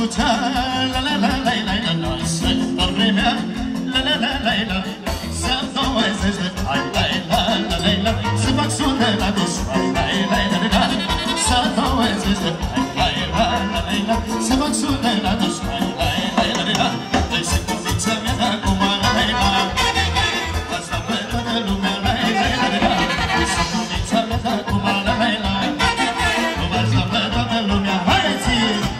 asculta, la la la la la la la, să vremea, la la la la la, să 20 de ani, la la la la la, să fac sună la dușman, la la la la, să 20 de ani, la la la la la, să fac sună la dușman, la la la la, deci se convința mea de acum, la la la, asta pe toată lumea, la la la la, se convința mea de acum, la la la, nu mai sta pe toată lumea, hai-ți!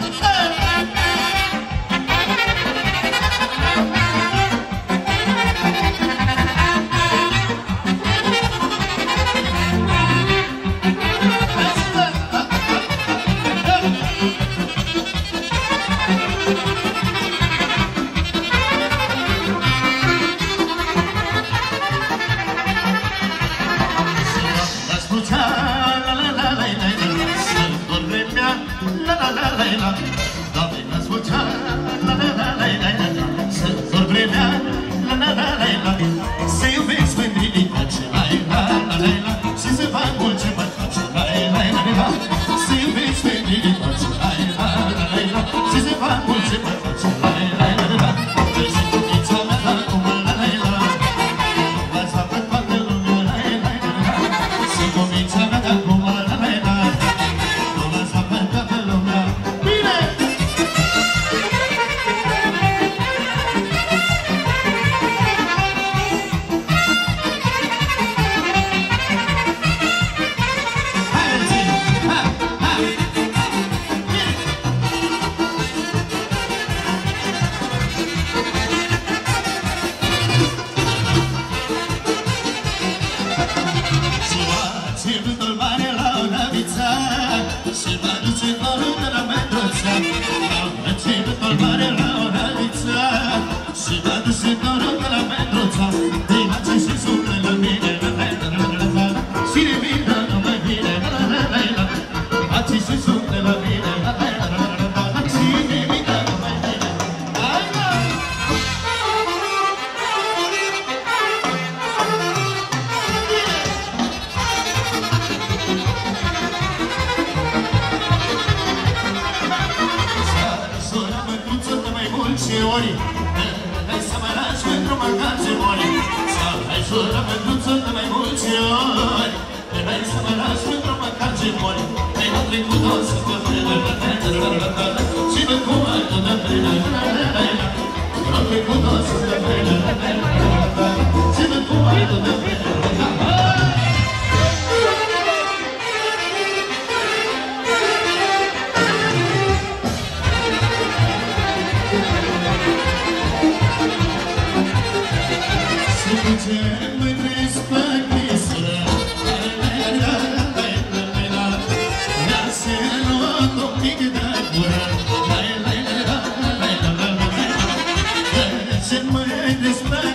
Să mă despre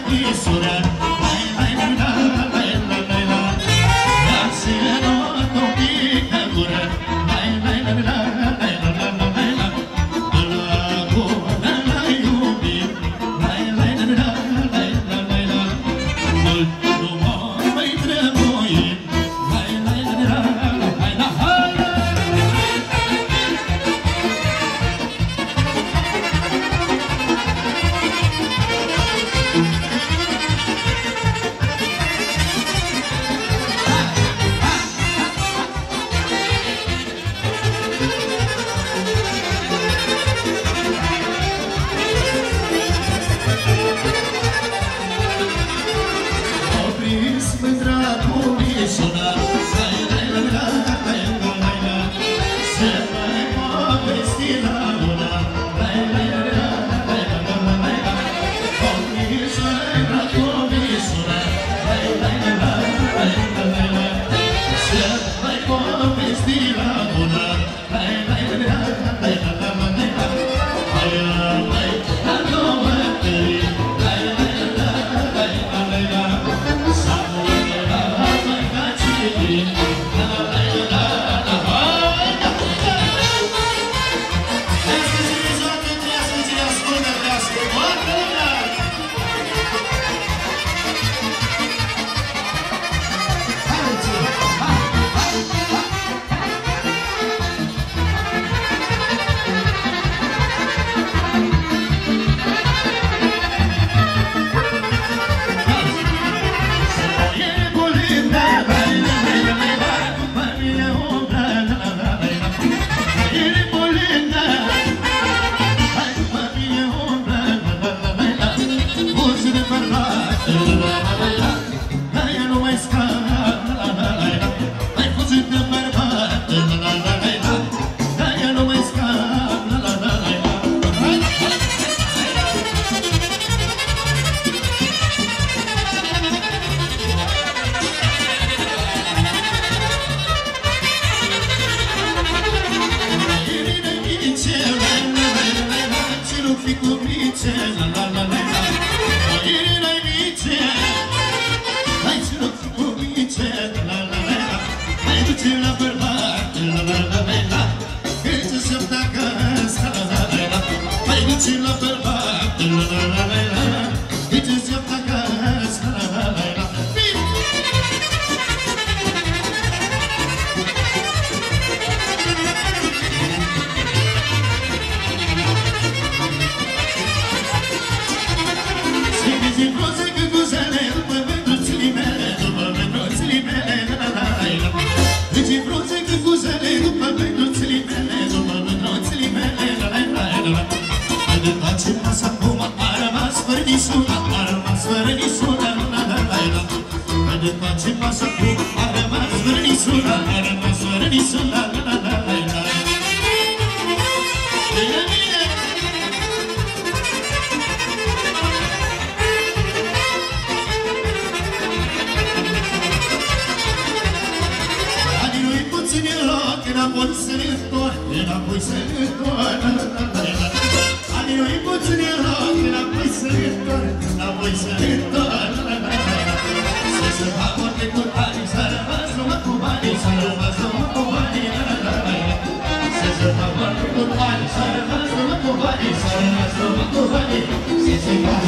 miculițe, la la la la la. Irinai mice, hai ce rog miculițe, la la la la. Hai duce la bărbat, la la la la la. Câte să-mi tacă, la la la la la. Hai duce la bărbat, la la la la la. Câte să-mi tacă, la la la la la. Înapoi să întorc, ani nu-i puțin loc, înapoi să întorc, înapoi să întorc. Să se fac orice cu banii, să rămas numai cu banii, să rămas numai cu banii. Să se fac orice cu banii, să rămas numai cu banii, să rămas numai cu banii. Să se fac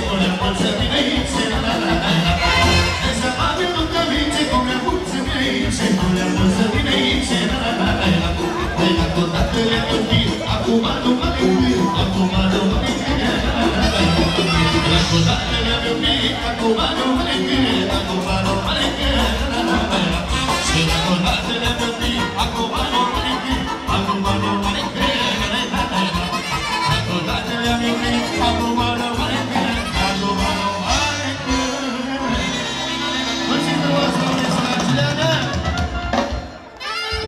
come forza di legge, la la la la. E sapete tutta legge come forza di legge, come forza di legge, la la la la. E la cosa che le ho detto, a comando male, a comando male, la la la la. La cosa che le ho detto, a comando male, a comando male, la la la la. Se la cosa che le